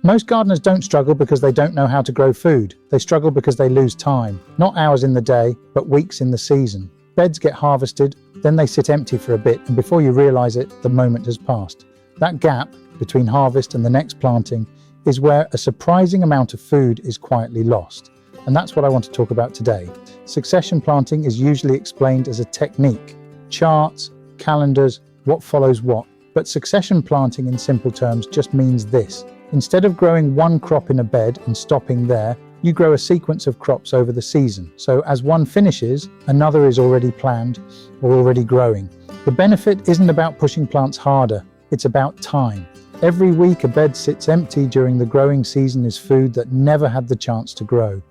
Most gardeners don't struggle because they don't know how to grow food. They struggle because they lose time, not hours in the day, but weeks in the season. Beds get harvested, then they sit empty for a bit, and before you realize it, the moment has passed. That gap between harvest and the next planting is where a surprising amount of food is quietly lost. And that's what I want to talk about today. Succession planting is usually explained as a technique, charts, calendars, what follows what. But succession planting in simple terms just means this. Instead of growing one crop in a bed and stopping there, you grow a sequence of crops over the season. So as one finishes, another is already planned or already growing. The benefit isn't about pushing plants harder, it's about time. Every week a bed sits empty during the growing season is food that never had the chance to grow.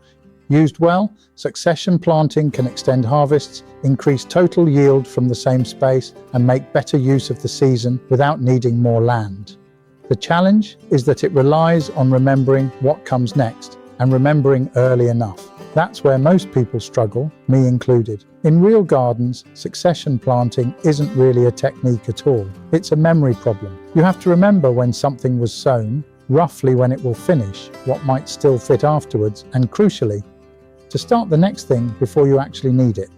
Used well, succession planting can extend harvests, increase total yield from the same space, and make better use of the season without needing more land. The challenge is that it relies on remembering what comes next and remembering early enough. That's where most people struggle, me included. In real gardens, succession planting isn't really a technique at all. It's a memory problem. You have to remember when something was sown, roughly when it will finish, what might still fit afterwards, and crucially, to start the next thing before you actually need it.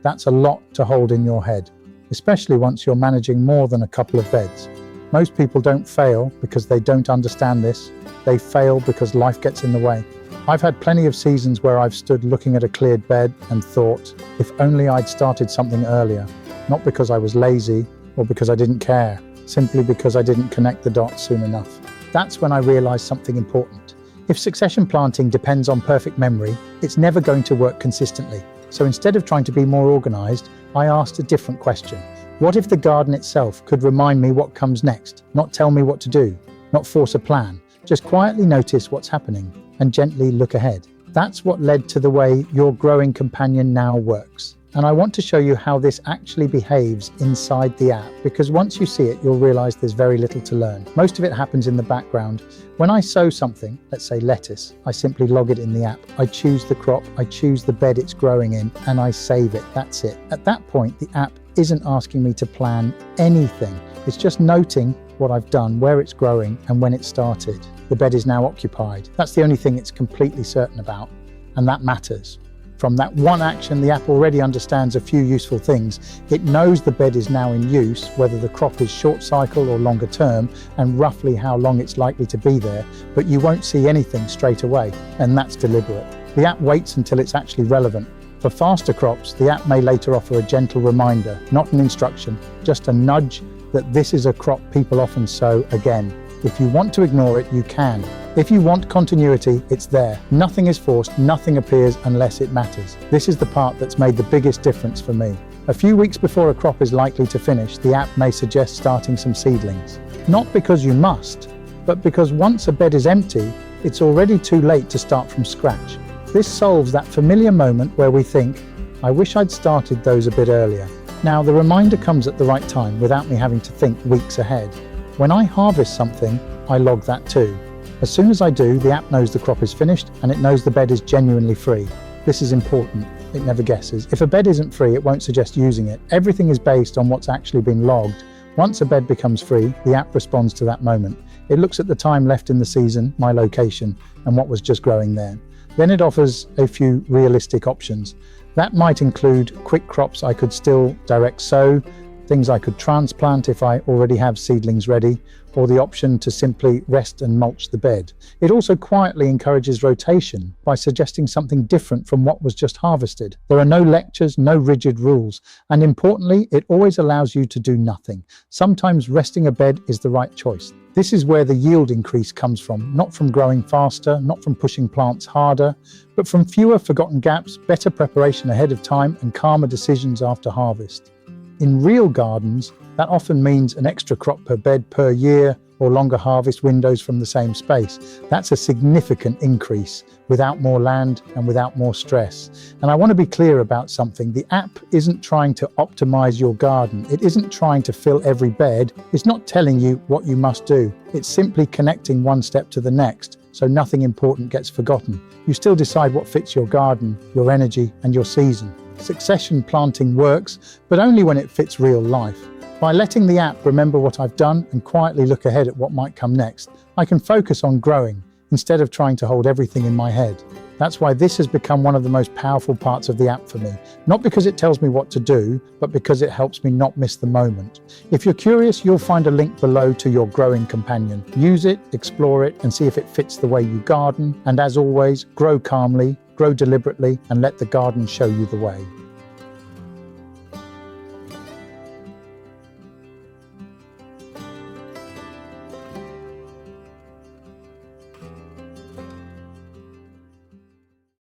That's a lot to hold in your head, especially once you're managing more than a couple of beds. Most people don't fail because they don't understand this. They fail because life gets in the way. I've had plenty of seasons where I've stood looking at a cleared bed and thought, if only I'd started something earlier, not because I was lazy or because I didn't care, simply because I didn't connect the dots soon enough. That's when I realized something important. If succession planting depends on perfect memory, it's never going to work consistently. So instead of trying to be more organized, I asked a different question. What if the garden itself could remind me what comes next, not tell me what to do, not force a plan, just quietly notice what's happening and gently look ahead? That's what led to the way your growing companion now works. And I want to show you how this actually behaves inside the app, because once you see it, you'll realize there's very little to learn. Most of it happens in the background. When I sow something, let's say lettuce, I simply log it in the app. I choose the crop, I choose the bed it's growing in, and I save it. That's it. At that point, the app isn't asking me to plan anything. It's just noting what I've done, where it's growing, and when it started. The bed is now occupied. That's the only thing it's completely certain about, and that matters. From that one action, the app already understands a few useful things. It knows the bed is now in use, whether the crop is short cycle or longer term, and roughly how long it's likely to be there, but you won't see anything straight away, and that's deliberate. The app waits until it's actually relevant. For faster crops, the app may later offer a gentle reminder, not an instruction, just a nudge that this is a crop people often sow again. If you want to ignore it, you can. If you want continuity, it's there. Nothing is forced, nothing appears unless it matters. This is the part that's made the biggest difference for me. A few weeks before a crop is likely to finish, the app may suggest starting some seedlings. Not because you must, but because once a bed is empty, it's already too late to start from scratch. This solves that familiar moment where we think, I wish I'd started those a bit earlier. Now, the reminder comes at the right time without me having to think weeks ahead. When I harvest something, I log that too. As soon as I do, the app knows the crop is finished and it knows the bed is genuinely free. This is important. It never guesses. If a bed isn't free, it won't suggest using it. Everything is based on what's actually been logged. Once a bed becomes free, the app responds to that moment. It looks at the time left in the season, my location, and what was just growing there. Then it offers a few realistic options. That might include quick crops I could still direct sow, things I could transplant if I already have seedlings ready, or the option to simply rest and mulch the bed. It also quietly encourages rotation by suggesting something different from what was just harvested. There are no lectures, no rigid rules, and importantly, it always allows you to do nothing. Sometimes resting a bed is the right choice. This is where the yield increase comes from, not from growing faster, not from pushing plants harder, but from fewer forgotten gaps, better preparation ahead of time, and calmer decisions after harvest. In real gardens, that often means an extra crop per bed per year or longer harvest windows from the same space. That's a significant increase without more land and without more stress. And I want to be clear about something. The app isn't trying to optimize your garden. It isn't trying to fill every bed. It's not telling you what you must do. It's simply connecting one step to the next, so nothing important gets forgotten. You still decide what fits your garden, your energy, and your season. Succession planting works, but only when it fits real life. By letting the app remember what I've done and quietly look ahead at what might come next, I can focus on growing instead of trying to hold everything in my head. That's why this has become one of the most powerful parts of the app for me. Not because it tells me what to do, but because it helps me not miss the moment. If you're curious, you'll find a link below to your growing companion. Use it, explore it, and see if it fits the way you garden. And as always, grow calmly, grow deliberately, and let the garden show you the way.